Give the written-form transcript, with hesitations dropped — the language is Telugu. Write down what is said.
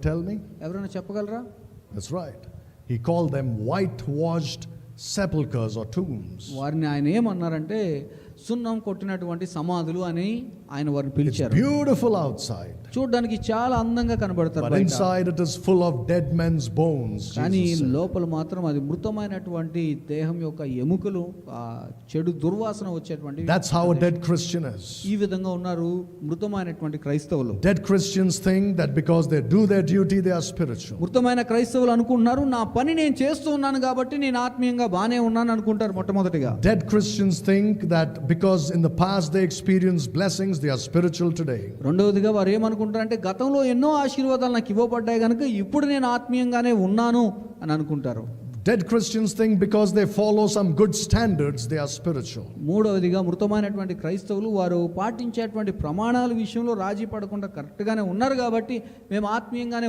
Tell me? ఎవరైనా చెప్పగలరా? That's right. He called them whitewashed sepulchres or tombs. వారిని ఆయన ఏమన్నారంటే సున్నం కొట్టినటువంటి సమాధులు అని ఆయన వారిని It's పిలిచారు. beautiful outside, చూడడానికి చాలా అందంగా కనబడతారు but బయట. inside it is full of dead men's bones. కానీ Jesus said. లోపల మాత్రం అది మృతమైనటువంటి దేహం యొక్క ఎముకలు, ఆ చెడు దుర్వాసన వచ్చేటువంటి. That's how a dead Christian is. ఈ విధంగా ఉన్నారు మృతమైనటువంటి క్రైస్తవులు. Dead Christians think that because they do their duty, they are spiritual. మృతమైన క్రైస్తవులు అనుకుంటున్నారు, నా పని నేను చేస్తూ ఉన్నాను కాబట్టి నేను ఆత్మీయంగా బానే ఉన్నాను అనుకుంటారు మొట్టమొదటిగా. Dead Christians think that because in the past they experienced blessings, they are spiritual today. రెండవదిగా వారు ఏమనుకుంటారంటే గతంలో ఎన్నో ఆశీర్వాదాలు నాకు ఇవ్వబడ్డాయి కనుక ఇప్పుడు నేను ఆత్మీయంగానే ఉన్నాను అని అనుకుంటారు. Dead Christians think because they follow some good standards, they are spiritual. మూడవదిగా మృతమైనటువంటి క్రైస్తవులు వారు పాటించేటువంటి ప్రమాణాల విషయంలో రాజీ పడకుండా కరెక్ట్గానే ఉన్నారు కాబట్టి మేము ఆత్మీయంగానే